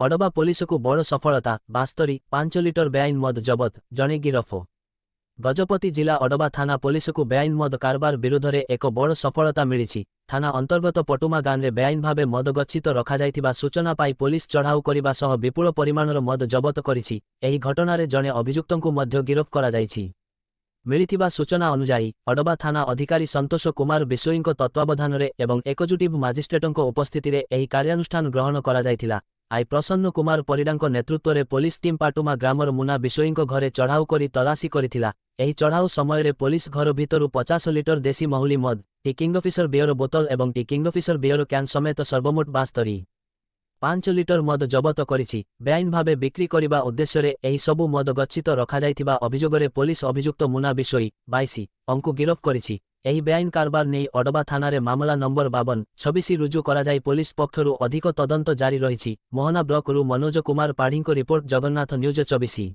ଅଡବା ପୋଲିସକୁ ବଡ଼ ସଫଳତା, ବାସ୍ତରୀ 5 ଲିଟର ବେଆଇନ ମଦ ଜବତ, ଜଣେ ଗିରଫ। ଗଜପତି ଜିଲ୍ଲା ଅଡବା ଥାନା ପୋଲିସକୁ ବେଆଇନ ମଦ କାରବାର ବିରୁଦ୍ଧରେ ଏକ ବଡ଼ ସଫଳତା ମିଳିଛି। ଥାନା ଅନ୍ତର୍ଗତ ପଟୁମା ଗାଁରେ ବେଆଇନ ଭାବେ ମଦ ଗଚ୍ଛିତ ରଖାଯାଇଥିବା ସୂଚନା ପାଇ ପୋଲିସ ଚଢ଼ାଉ କରିବା ସହ ବିପୁଳ ପରିମାଣର ମଦ ଜବତ କରିଛି। ଏହି ଘଟଣାରେ ଜଣେ ଅଭିଯୁକ୍ତଙ୍କୁ ମଧ୍ୟ ଗିରଫ କରାଯାଇଛି। ମିଳିଥିବା ସୂଚନା ଅନୁଯାୟୀ ଅଡବା ଥାନା ଅଧିକାରୀ ସନ୍ତୋଷ କୁମାର ବିଶୋୟୀଙ୍କ ତତ୍ତ୍ୱାବଧାନରେ ଏବଂ ଏକଜୁଟିଭ ମାଜିଷ୍ଟ୍ରେଟଙ୍କ ଉପସ୍ଥିତିରେ ଏହି କାର୍ଯ୍ୟାନୁଷ୍ଠାନ ଗ୍ରହଣ କରାଯାଇଥିଲା। ଆଇ ପ୍ରସନ୍ନ କୁମାର ପରିଡ଼ାଙ୍କ ନେତୃତ୍ୱରେ ପୋଲିସ ଟିମ୍ ପାଟୁମା ଗ୍ରାମର ମୁନା ବିଶୋୟୀଙ୍କ ଘରେ ଚଢ଼ାଉ କରି ତଲାସି କରିଥିଲା। ଏହି ଚଢ଼ାଉ ସମୟରେ ପୋଲିସ ଘର ଭିତରୁ 50 ଲିଟର ଦେଶୀ ମହୁଲି ମଦ, ଟି କିଙ୍ଗଫିସର ବିୟର ବୋତଲ ଏବଂ ଟି କିଙ୍ଗଫିସର ବିୟର କ୍ୟାନ୍ ସମେତ ସର୍ବମୋଟ 5 ଲିଟର ମଦ ଜବତ କରିଛି। ବେଆଇନ ଭାବେ ବିକ୍ରି କରିବା ଉଦ୍ଦେଶ୍ୟରେ ଏହି ସବୁ ମଦ ଗଚ୍ଛିତ ରଖାଯାଇଥିବା ଅଭିଯୋଗରେ ପୋଲିସ ଅଭିଯୁକ୍ତ ମୁନା ବିଶୋୟୀ 22 ଅଙ୍କୁ ଗିରଫ କରିଛି। ଏହି ବେଆଇନ କାରବାର ନେଇ ଅଡବା ଥାନାରେ ମାମଲା ନମ୍ବର 52-26 ରୁଜୁ କରାଯାଇ ପୋଲିସ ପକ୍ଷରୁ ଅଧିକ ତଦନ୍ତ ଜାରି ରହିଛି। ମୋହନା ବ୍ଲକରୁ ମନୋଜ କୁମାର ପାଢ଼ୀଙ୍କ ରିପୋର୍ଟ, ଜଗନ୍ନାଥ ନ୍ୟୁଜ 24।